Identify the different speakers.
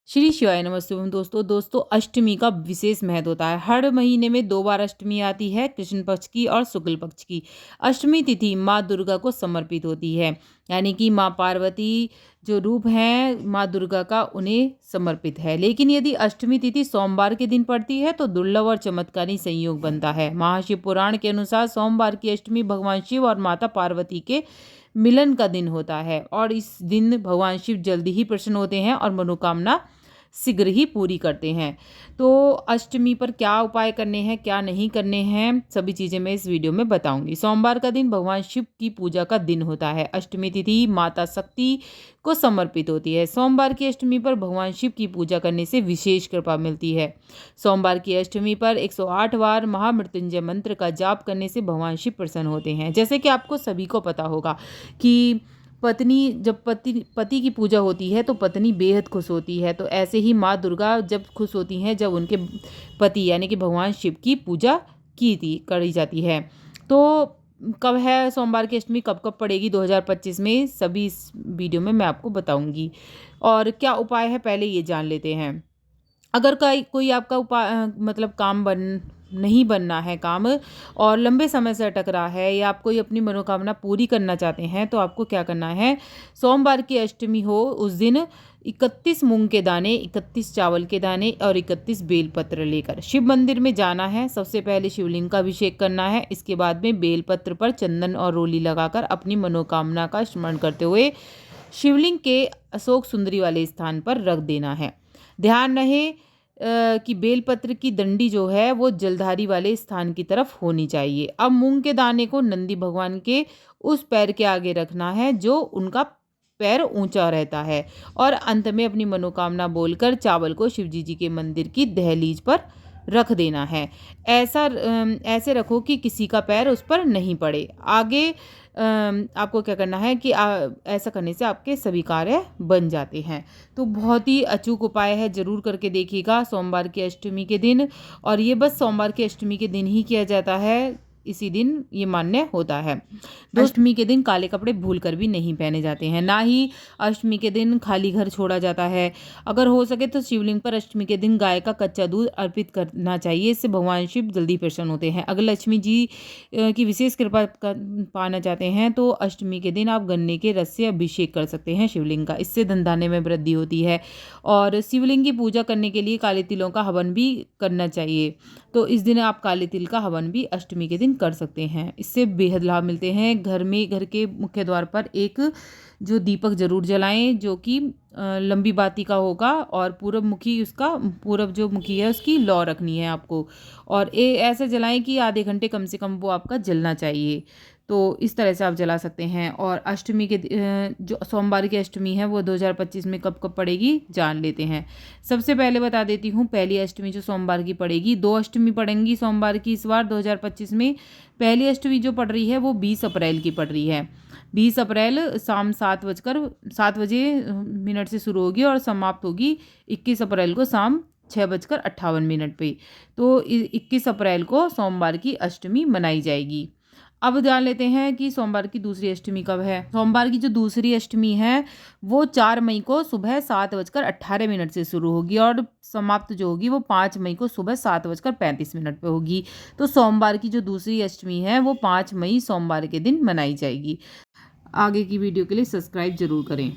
Speaker 1: श्री शिवाय नमस्ते दोस्तों अष्टमी का विशेष महत्व होता है। हर महीने में 2 बार अष्टमी आती है, कृष्ण पक्ष की और शुक्ल पक्ष की। अष्टमी तिथि माँ दुर्गा को समर्पित होती है, यानी कि माँ पार्वती जो रूप हैं माँ दुर्गा का उन्हें समर्पित है। लेकिन यदि अष्टमी तिथि सोमवार के दिन पड़ती है तो दुर्लभ और चमत्कारी संयोग बनता है। महाशिव पुराण के अनुसार सोमवार की अष्टमी भगवान शिव और माता पार्वती के मिलन का दिन होता है और इस दिन भगवान शिव जल्दी ही प्रसन्न होते हैं और मनोकामना शीघ्र ही पूरी करते हैं। तो अष्टमी पर क्या उपाय करने हैं, क्या नहीं करने हैं, सभी चीज़ें मैं इस वीडियो में बताऊंगी। सोमवार का दिन भगवान शिव की पूजा का दिन होता है। अष्टमी तिथि माता शक्ति को समर्पित होती है। सोमवार की अष्टमी पर भगवान शिव की पूजा करने से विशेष कृपा मिलती है। सोमवार की अष्टमी पर 108 बार महामृत्युंजय मंत्र का जाप करने से भगवान शिव प्रसन्न होते हैं। जैसे कि आपको सभी को पता होगा कि पति की पूजा होती है तो पत्नी बेहद खुश होती है। तो ऐसे ही माँ दुर्गा जब खुश होती हैं जब उनके पति यानी कि भगवान शिव की पूजा करी जाती है। तो कब है सोमवार की अष्टमी, कब कब पड़ेगी 2025 में, सभी इस वीडियो में मैं आपको बताऊंगी। और क्या उपाय है पहले ये जान लेते हैं। अगर कोई आपका मतलब नहीं बनना है काम और लंबे समय से अटक रहा है या आप कोई अपनी मनोकामना पूरी करना चाहते हैं तो आपको क्या करना है, सोमवार की अष्टमी हो उस दिन 31 मूंग के दाने, 31 चावल के दाने और 31 बेलपत्र लेकर शिव मंदिर में जाना है। सबसे पहले शिवलिंग का अभिषेक करना है। इसके बाद में बेलपत्र पर चंदन और रोली लगाकर अपनी मनोकामना का स्मरण करते हुए शिवलिंग के अशोक सुंदरी वाले स्थान पर रख देना है। ध्यान रहे कि बेलपत्र की डंडी जो है वो जलधारी वाले स्थान की तरफ होनी चाहिए। अब मूंग के दाने को नंदी भगवान के उस पैर के आगे रखना है जो उनका पैर ऊंचा रहता है और अंत में अपनी मनोकामना बोलकर चावल को शिवजी जी के मंदिर की दहलीज पर रख देना है। ऐसे रखो कि किसी का पैर उस पर नहीं पड़े। आगे आपको क्या करना है कि ऐसा करने से आपके सभी कार्य बन जाते हैं। तो बहुत ही अचूक उपाय है, ज़रूर करके देखिएगा सोमवार की अष्टमी के दिन। और ये बस सोमवार की अष्टमी के दिन ही किया जाता है, इसी दिन ये मान्य होता है। अष्टमी के दिन काले कपड़े भूलकर भी नहीं पहने जाते हैं, ना ही अष्टमी के दिन खाली घर छोड़ा जाता है। अगर हो सके तो शिवलिंग पर अष्टमी के दिन गाय का कच्चा दूध अर्पित करना चाहिए, इससे भगवान शिव जल्दी प्रसन्न होते हैं। अगर लक्ष्मी जी की विशेष कृपा पाना चाहते हैं तो अष्टमी के दिन आप गन्ने के रस से अभिषेक कर सकते हैं शिवलिंग का, इससे धन धान्य में वृद्धि होती है। और शिवलिंग की पूजा करने के लिए काले तिलों का हवन भी करना चाहिए। तो इस दिन आप काले तिल का हवन भी अष्टमी के दिन कर सकते हैं, इससे बेहद लाभ मिलते हैं। घर के मुख्य द्वार पर एक जो दीपक जरूर जलाएं जो कि लंबी बाती का होगा और पूरब जो मुखी है उसकी लौ रखनी है आपको। और ऐसे जलाएं कि आधे घंटे कम से कम वो आपका जलना चाहिए। तो इस तरह से आप जला सकते हैं। और अष्टमी के जो सोमवार की अष्टमी है वो 2025 में कब कब पड़ेगी जान लेते हैं। सबसे पहले बता देती हूँ, पहली अष्टमी जो सोमवार की पड़ेगी, 2 अष्टमी पड़ेंगी सोमवार की इस बार 2025 में। पहली अष्टमी जो पड़ रही है वो 20 अप्रैल की पड़ रही है। 20 अप्रैल शाम 7 बजे से शुरू होगी और समाप्त होगी 21 अप्रैल को शाम 6:58 पे। तो 21 अप्रैल को सोमवार की अष्टमी मनाई जाएगी। अब जान लेते हैं कि सोमवार की दूसरी अष्टमी कब है। सोमवार की जो दूसरी अष्टमी है वो 4 मई को सुबह 7:18 से शुरू होगी और समाप्त जो होगी वो 5 मई को सुबह 7:35 पे होगी। तो सोमवार की जो दूसरी अष्टमी है वो 5 मई सोमवार के दिन मनाई जाएगी। आगे की वीडियो के लिए सब्सक्राइब जरूर करें।